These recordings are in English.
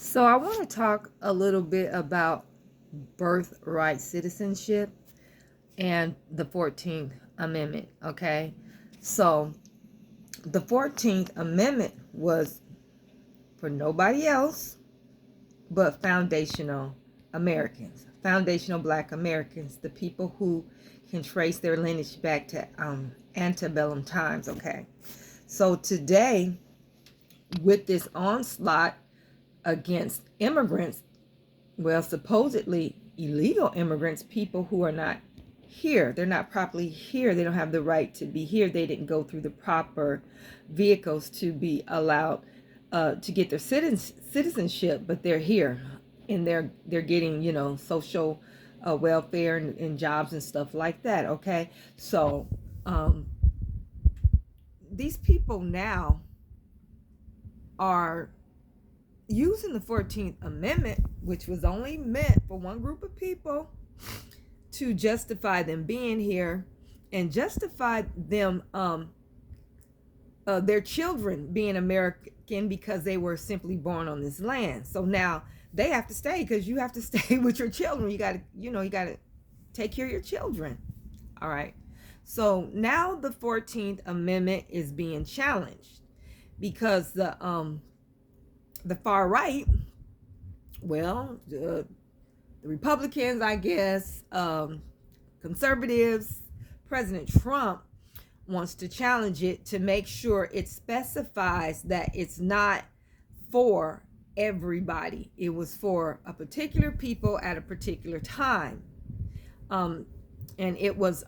So, I want to talk a little bit about birthright citizenship and the 14th Amendment. Okay. So, the 14th Amendment was for nobody else but foundational Americans, foundational Black Americans, the people who can trace their lineage back to antebellum times. Okay. So, today, with this onslaught against immigrants, well, supposedly illegal immigrants, people who are not here, they're not properly here, they don't have the right to be here, they didn't go through the proper vehicles to be allowed to get their citizenship, but they're here and they're getting, social welfare and jobs and stuff like that. Okay. So um, these people now are using the 14th Amendment, which was only meant for one group of people, to justify them being here and justify them, their children being American because they were simply born on this land. So now they have to stay because you have to stay with your children. You got to take care of your children. All right. So now the 14th Amendment is being challenged because the far right, well, the Republicans, I guess, conservatives, President Trump wants to challenge it to make sure it specifies that it's not for everybody. It was for a particular people at a particular time. And it was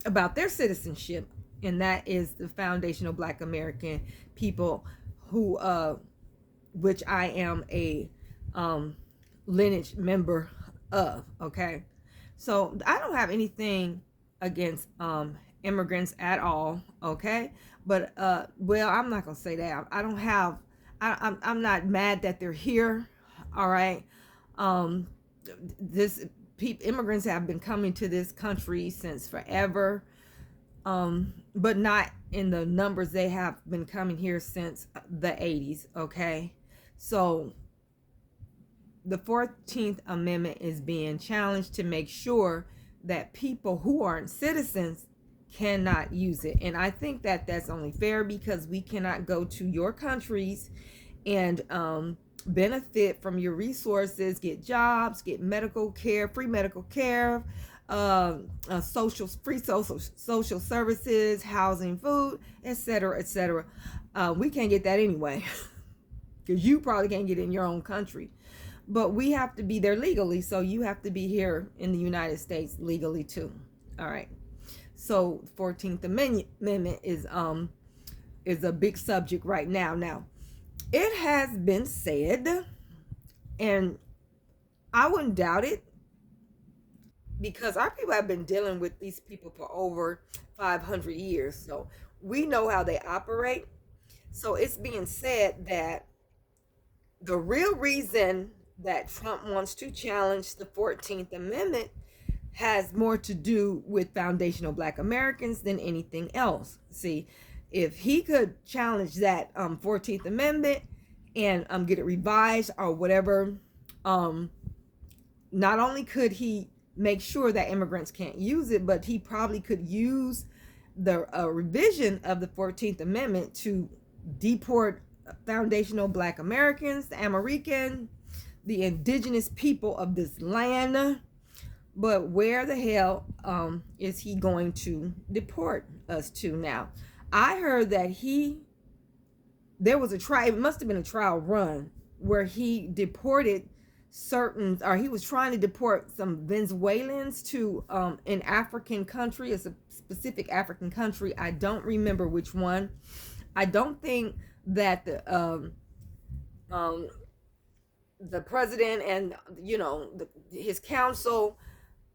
about their citizenship, and that is the foundational Black American people who which I am a lineage member of. Okay. So I don't have anything against immigrants at all. Okay. But well, I'm not gonna say that. I don't have I'm not mad that they're here. All right. um this Immigrants have been coming to this country since forever, but not in the numbers they have been coming here since the 80s. Okay. So the 14th Amendment is being challenged to make sure that people who aren't citizens cannot use it. And I think that that's only fair because we cannot go to your countries and benefit from your resources, get jobs, get medical care, free medical care, free social services, housing, food, etc., etc. We can't get that anyway because you probably can't get it in your own country. But we have to be there legally, so you have to be here in the United States legally too. All right. So 14th Amendment is a big subject right now. Now, it has been said, and I wouldn't doubt it, because our people have been dealing with these people for over 500 years. So we know how they operate. So it's being said that the real reason that Trump wants to challenge the 14th Amendment has more to do with foundational Black Americans than anything else. See, if he could challenge that 14th Amendment and get it revised or whatever, not only could he make sure that immigrants can't use it, but he probably could use the revision of the 14th Amendment to deport foundational Black Americans, the American, the indigenous people of this land. But where the hell is he going to deport us to now? I heard that there was a trial, it must have been a trial run, where he deported he was trying to deport some Venezuelans to an African country, a specific African country. I don't remember which one. I don't think that the president and his council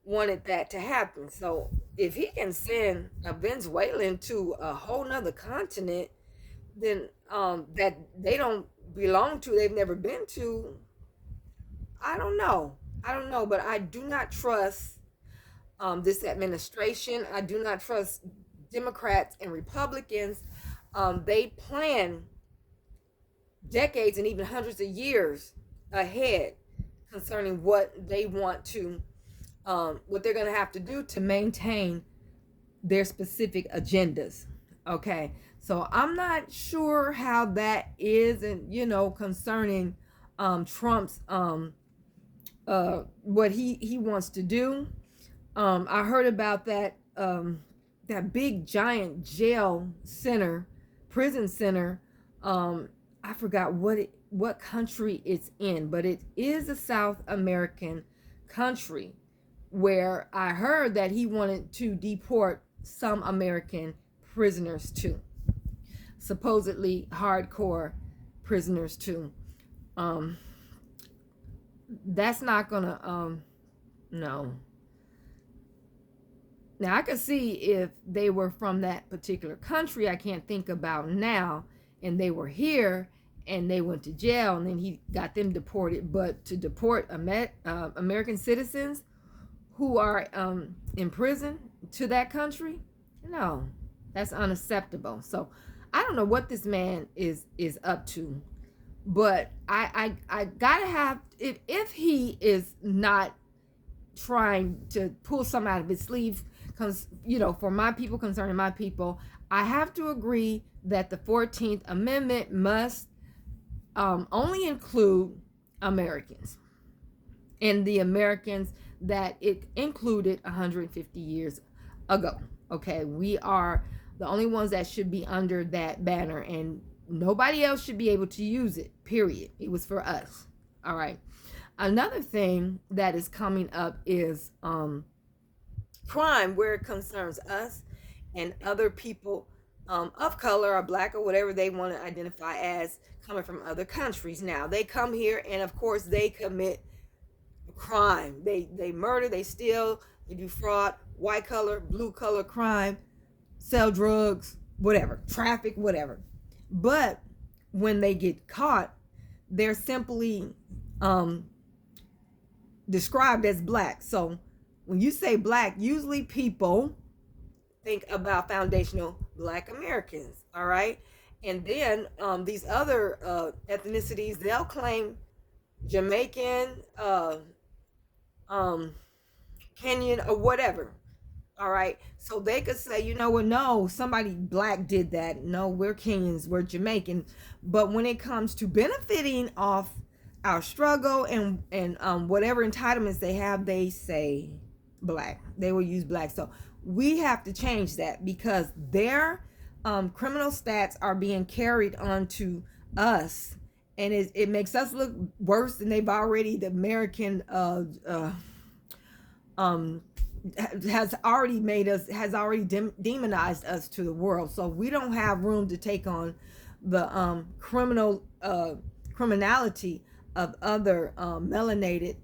wanted that to happen. So if he can send a Venezuelan to a whole nother continent, then that they don't belong to, they've never been to, I don't know. But I do not trust this administration. I do not trust Democrats and Republicans. They plan decades and even hundreds of years ahead concerning what they want to, what they're going to have to do to maintain their specific agendas. Okay, so I'm not sure how that is, and concerning Trump's what he wants to do. I heard about that big giant jail center, prison center. I forgot what country it's in, but it is a South American country where I heard that he wanted to deport some American prisoners too, supposedly hardcore prisoners too. That's not gonna no. Now I could see if they were from that particular country I can't think about now, and they were here and they went to jail and then he got them deported. But to deport American citizens who are in prison to that country, no, that's unacceptable. So I don't know what this man is up to, but I gotta have, if he is not trying to pull something out of his sleeve, because for my people, concerning my people, I have to agree that the 14th Amendment must only include Americans, and the Americans that it included 150 years ago. Okay, we are the only ones that should be under that banner, and nobody else should be able to use it, period. It was for us. All right. Another thing that is coming up is crime, where it concerns us and other people of color or black or whatever they want to identify as, coming from other countries. Now they come here and of course they commit crime. They murder, they steal, they do fraud, white collar, blue collar crime, sell drugs, whatever, traffic, whatever. But when they get caught, they're simply described as black. So when you say black, usually people think about foundational black Americans, all right? And then these other ethnicities, they'll claim Jamaican, Kenyan, or whatever, all right? So they could say, no, somebody black did that. No, we're Kenyans, we're Jamaican. But when it comes to benefiting off our struggle and whatever entitlements they have, they say black. They will use black. So we have to change that, because their criminal stats are being carried onto us, and it makes us look worse than they've already. The American has already demonized us to the world. So we don't have room to take on the criminality of other melanated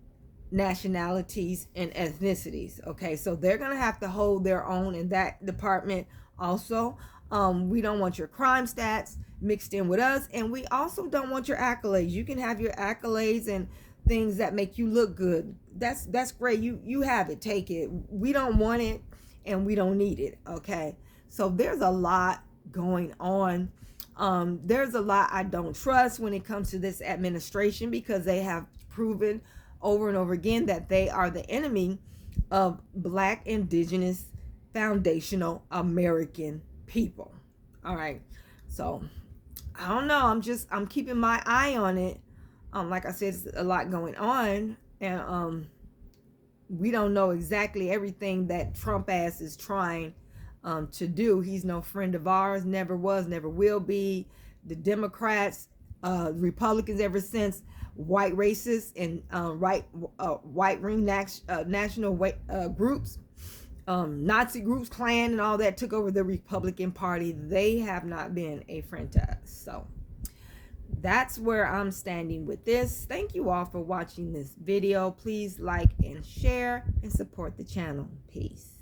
nationalities and ethnicities. Okay, so they're gonna have to hold their own in that department also. We don't want your crime stats mixed in with us, and we also don't want your accolades. You can have your accolades and things that make you look good. That's great. You have it, take it. We don't want it and we don't need it. Okay, so there's a lot going on. There's a lot I don't trust when it comes to this administration, because they have proven over and over again that they are the enemy of black, indigenous, foundational American people. All right, so I don't know, I'm keeping my eye on it. Like I said, it's a lot going on, and we don't know exactly everything that Trump ass is trying to do. He's no friend of ours, never was, never will be. The Democrats, Republicans, ever since white racists and white ring national groups, Nazi groups, Klan, and all that took over the Republican Party, they have not been a friend to us. So that's where I'm standing with this. Thank you all for watching this video. Please like and share and support the channel. Peace.